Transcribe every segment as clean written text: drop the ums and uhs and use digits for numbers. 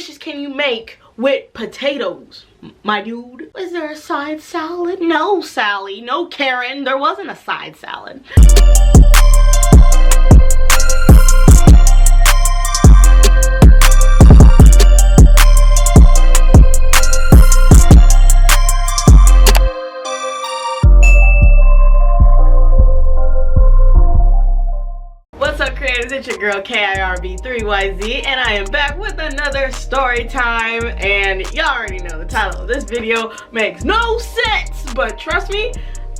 dishes can you make with potatoes, my dude? Is there a side salad? No, Sally. No, Karen. There wasn't a side salad. It's your girl KIRB3YZ, and I am back with another story time. And y'all already know the title of this video makes no sense, but trust me,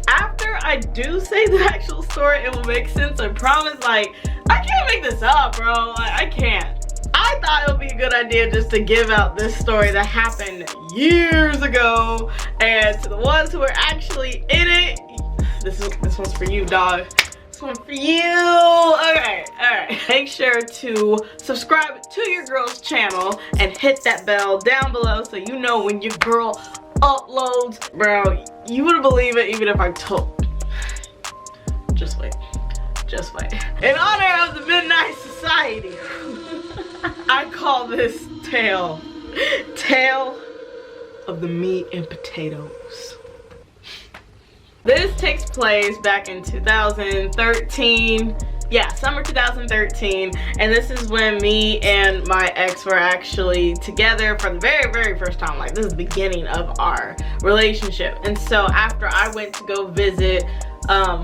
after I do say the actual story, it will make sense. I promise. Like, I can't make this up, bro. Like, I can't. I thought it would be a good idea just to give out this story that happened years ago, and to the ones who are actually in it, this one's for you, dog. This one for you. Okay, alright. Make sure to subscribe to your girl's channel and hit that bell down below so you know when your girl uploads. Bro, you wouldn't believe it even if I told. Just wait. Just wait. In honor of the Midnight Society, I call this tale of the meat and potatoes. This takes place back in 2013. Yeah, summer 2013. And this is when me and my ex were actually together for the very, very first time. Like, this is the beginning of our relationship. And so after I went to go visit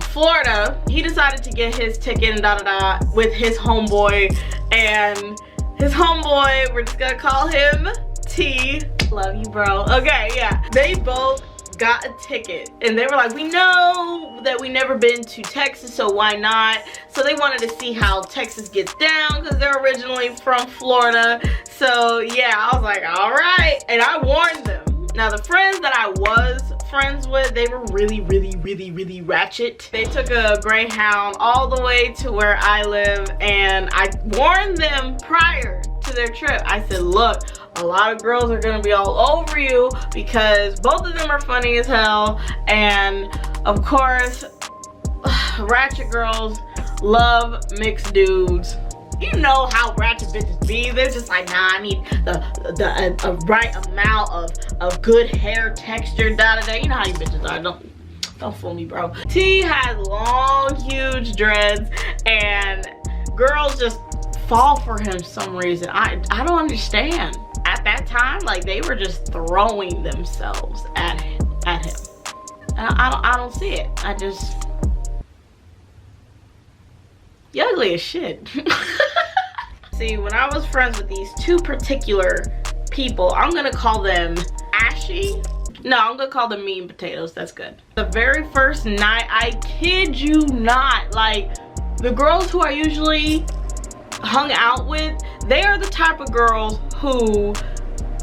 Florida, he decided to get his ticket and with his homeboy. And his homeboy, we're just gonna call him T. Love you, bro. Okay, yeah. They both got a ticket, and they were like, we know that we never been to Texas, so why not? So they wanted to see how Texas gets down because they're originally from Florida. So yeah, I was like, all right. And I warned them. Now, the friends that I was friends with, they were really ratchet. They took a Greyhound all the way to where I live, and I warned them prior to their trip. I said, look, a lot of girls are gonna be all over you because both of them are funny as hell, and of course ratchet girls love mixed dudes. You know how ratchet bitches be. They're just like, nah, I need the right amount of good hair texture, You know how you bitches are. Don't fool me, bro. T has long, huge dreads, and girls just fall for him for some reason. I don't understand. At that time, like, they were just throwing themselves at him. And I don't see it. You ugly as shit. See, when I was friends with these two particular people, I'm gonna call them Ashy. No, I'm gonna call them mean potatoes. That's good. The very first night, I kid you not, like, the girls who I usually hung out with, they are the type of girls who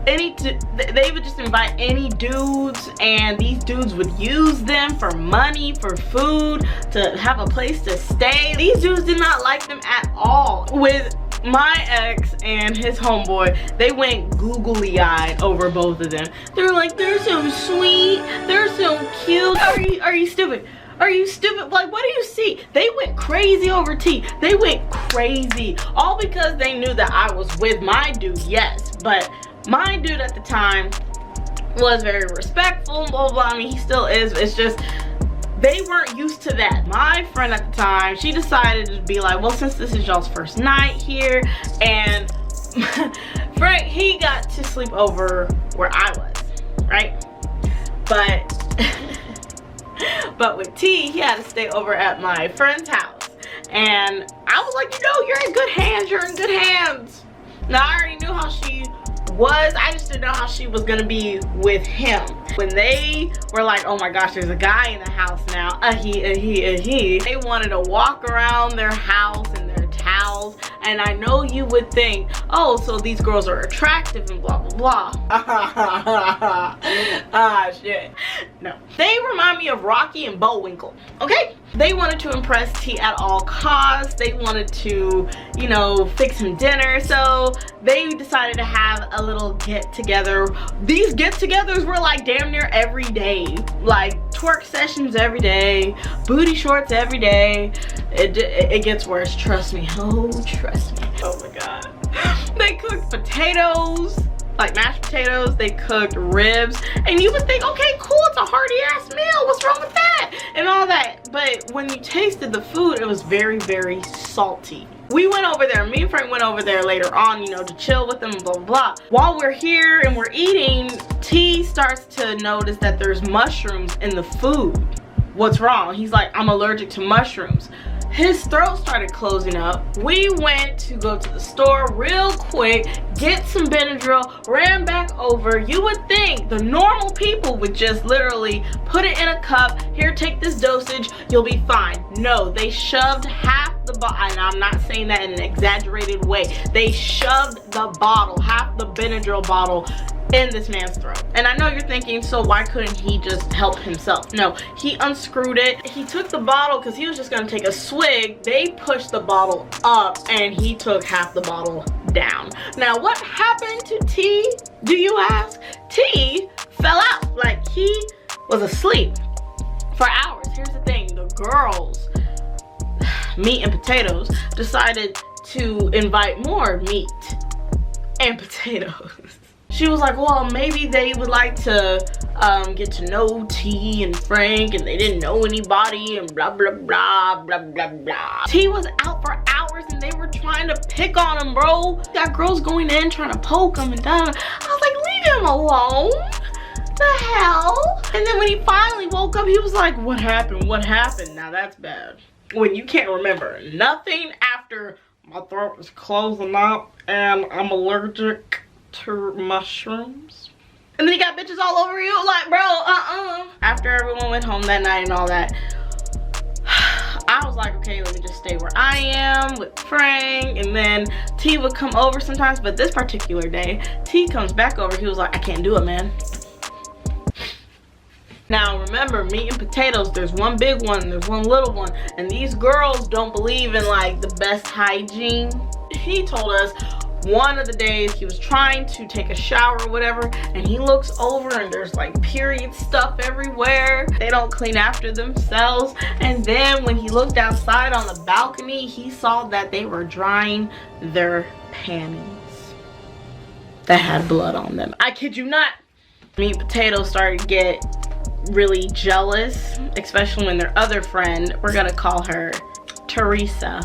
they would just invite any dudes, and these dudes would use them for money, for food, to have a place to stay. These dudes did not like them at all. With my ex and his homeboy, they went googly-eyed over both of them. They're like, they're so sweet, they're so cute. Are you stupid? Are you stupid? Like, what do you see? They went crazy over T. They went crazy. All because they knew that I was with my dude, yes. But my dude at the time was very respectful, blah, blah. I mean, he still is. It's just, they weren't used to that. My friend at the time, she decided to be like, well, since this is y'all's first night here, and Frank, he got to sleep over where I was, right? But with T, he had to stay over at my friend's house. And I was like, you know, you're in good hands, you're in good hands. Now, I already knew how she was, I just didn't know how she was gonna be with him. When they were like, oh my gosh, there's a guy in the house now, they wanted to walk around their house in their towels, and I know you would think, oh, so these girls are attractive and blah blah blah. Ah, shit. No, they remind me of Rocky and Bullwinkle. Okay, they wanted to impress T at all costs. They wanted to, you know, fix him dinner, so they decided to have a little get together. These get togethers were like damn near every day, like twerk sessions every day, booty shorts every day. It gets worse, trust me. Oh, trust me. Oh my god. They cooked potatoes. like mashed potatoes, they cooked ribs, and you would think, okay, cool, it's a hearty ass meal, what's wrong with that and all that. But when you tasted the food, it was very, very salty. We went over there, me and Frank went over there later on, you know, to chill with them, blah, blah, blah. While we're here and we're eating, T starts to notice that there's mushrooms in the food. What's wrong? He's like, I'm allergic to mushrooms. His throat started closing up. We went to go to the store real quick, get some Benadryl, ran back over. You would think the normal people would just literally put it in a cup. Here, take this dosage, you'll be fine. No, they shoved half the bottle, and I'm not saying that in an exaggerated way. They shoved the bottle, half the Benadryl bottle, in this man's throat. And I know you're thinking, so why couldn't he just help himself? No, he unscrewed it. He took the bottle because he was just gonna take a swig. They pushed the bottle up and he took half the bottle down. Now, what happened to T, do you ask? T fell out, like he was asleep for hours. Here's the thing, the girls, meat and potatoes, decided to invite more meat and potatoes. She was like, well, maybe they would like to get to know T and Frank, and they didn't know anybody, and blah, blah, blah, blah, blah, blah. T was out for hours, and they were trying to pick on him, bro. Got girls going in, trying to poke him and down. I was like, leave him alone. The hell? And then when he finally woke up, he was like, what happened? What happened? Now that's bad. When you can't remember nothing after my throat is closing up, and I'm allergic to mushrooms, and then you got bitches all over you, like, bro, After everyone went home that night and all that, I was like, okay, let me just stay where I am with Frank. And then T would come over sometimes, but this particular day, T comes back over. He was like, I can't do it, man. Now remember, meat and potatoes, there's one big one, there's one little one, and these girls don't believe in like the best hygiene. He told us one of the days he was trying to take a shower or whatever, and he looks over and there's like period stuff everywhere. They don't clean after themselves. And then when he looked outside on the balcony, he saw that they were drying their panties that had blood on them. I kid you not. Meat and potatoes started to get really jealous, especially when their other friend, we're gonna call her Teresa.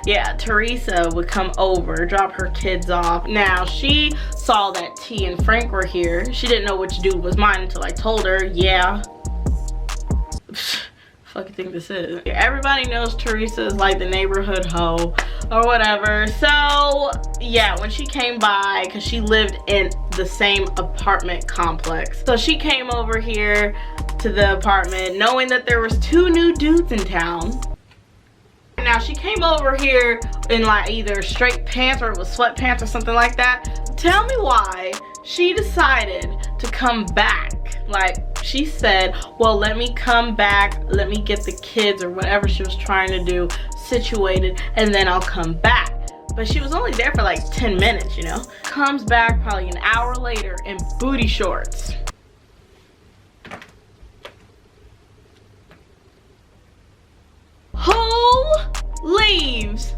Yeah, Teresa would come over, drop her kids off. Now, she saw that T and Frank were here. She didn't know which dude was mine until I told her, yeah. Fuck you think this is? Everybody knows Teresa is like the neighborhood hoe or whatever. So, yeah, when she came by, because she lived in the same apartment complex. So she came over here to the apartment knowing that there was 2 new dudes in town. Now she came over here in like either straight pants or it was sweatpants or something like that. Tell me why she decided to come back. Like she said, well, let me come back, let me get the kids or whatever she was trying to do situated, and then I'll come back. But she was only there for like 10 minutes, you know. Comes back probably an hour later in booty shorts. Who leaves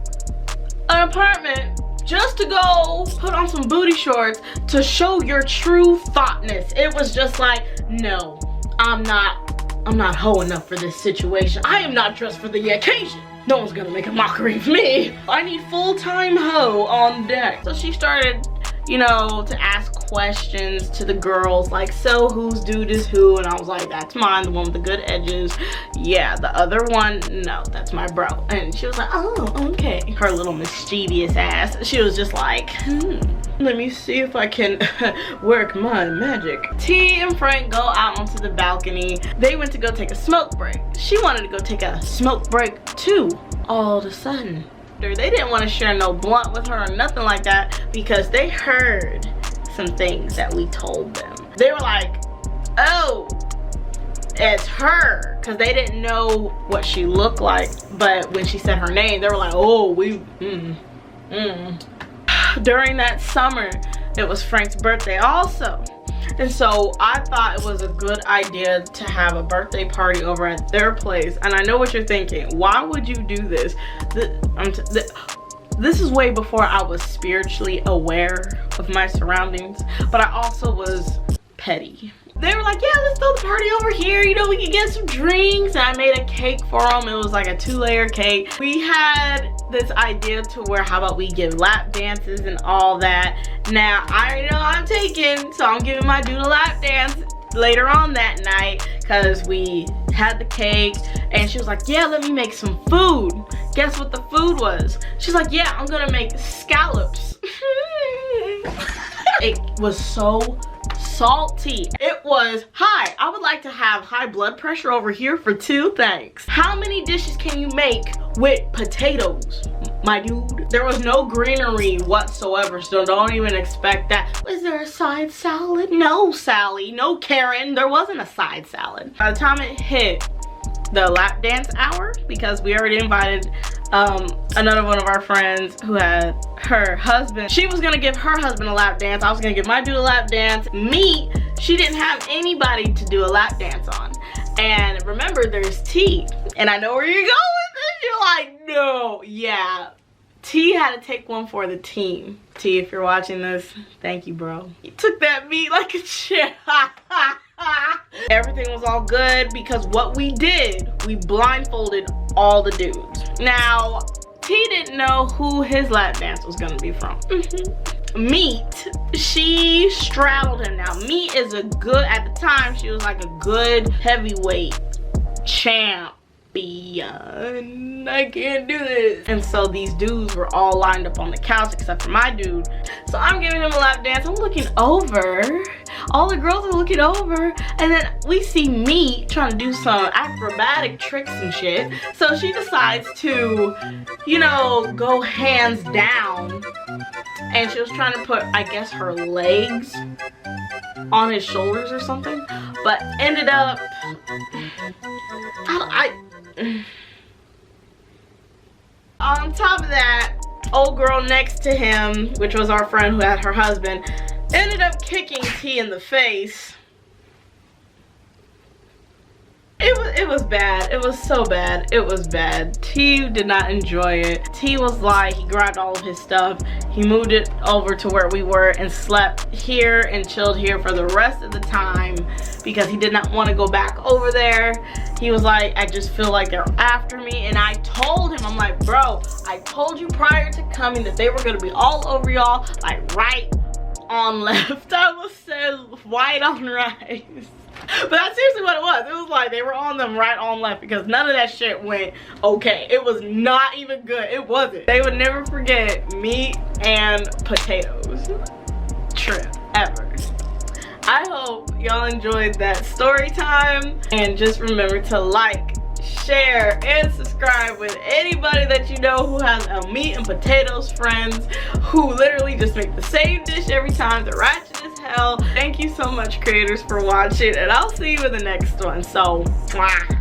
an apartment just to go put on some booty shorts to show your true thoughtness? It was just like, no, I'm not hoe enough for this situation. I am not dressed for the occasion. No one's gonna make a mockery of me. I need full-time hoe on deck. So she started, you know, to ask questions to the girls, like, so whose dude is who? And I was like, that's mine, the one with the good edges. Yeah, the other one, no, that's my bro. And she was like, oh, okay. Her little mischievous ass, she was just like, let me see if I can work my magic. T and Frank go out onto the balcony. They went to go take a smoke break. She wanted to go take a smoke break too, all of a sudden. They didn't want to share no blunt with her or nothing like that because they heard some things that we told them. They were like, oh, it's her, because they didn't know what she looked like. But when she said her name, they were like, oh, During that summer, it was Frank's birthday also. And so I thought it was a good idea to have a birthday party over at their place. And I know what you're thinking. Why would you do this? This is way before I was spiritually aware of my surroundings, but I also was petty. They were like, yeah, let's throw the party over here, you know, we can get some drinks. And I made a cake for them. It was like a 2-layer cake. We had this idea to where, how about we give lap dances and all that. Now, I already know I'm taken, so I'm giving my dude a lap dance later on that night, because we had the cake and she was like, yeah, let me make some food. Guess what the food was? She's like, yeah, I'm gonna make scallops. It was so salty. It was, hi, I would like to have high blood pressure over here for 2, thanks. How many dishes can you make with potatoes, my dude? There was no greenery whatsoever, so don't even expect that. Was there a side salad? No, Sally, no, Karen, there wasn't a side salad. By the time it hit the lap dance hour, because we already invited another one of our friends who had her husband. She was gonna give her husband a lap dance. I was gonna give my dude a lap dance. Me, she didn't have anybody to do a lap dance on. And remember, there's T. And I know where you're going with this. You're like, no, yeah. T had to take one for the team. T, if you're watching this, thank you, bro. He took that meat like a champ. Everything was all good because what we did, we blindfolded all the dudes. Now, T didn't know who his lap dance was gonna be from. Meat, she straddled him. Now, Meat is a good, at the time, she was like a good heavyweight champion. I can't do this. And so these dudes were all lined up on the couch except for my dude. So I'm giving him a lap dance. I'm looking over. All the girls are looking over. And then we see me trying to do some acrobatic tricks and shit. So she decides to, you know, go hands down. And she was trying to put, I guess, her legs on his shoulders or something. But ended up, on top of that, old girl next to him, which was our friend who had her husband, ended up kicking T in the face. It was bad. It was so bad. It was bad. T did not enjoy it. T was like, he grabbed all of his stuff, he moved it over to where we were and slept here and chilled here for the rest of the time because he did not want to go back over there. He was like, I just feel like they're after me. And I told him, I'm like, bro, I told you prior to coming that they were gonna be all over y'all, like right on left. I almost said white on rice. But that's seriously what it was. It was like they were on them right on left because none of that shit went okay. It was not even good. It wasn't. They would never forget meat and potatoes trip ever. I hope y'all enjoyed that story time. And just remember to like, share, and subscribe with anybody that you know who has a meat and potatoes friends who literally just make the same dish every time. They're ratchet as hell. Thank you so much, creators, for watching, and I'll see you in the next one. So, mwah.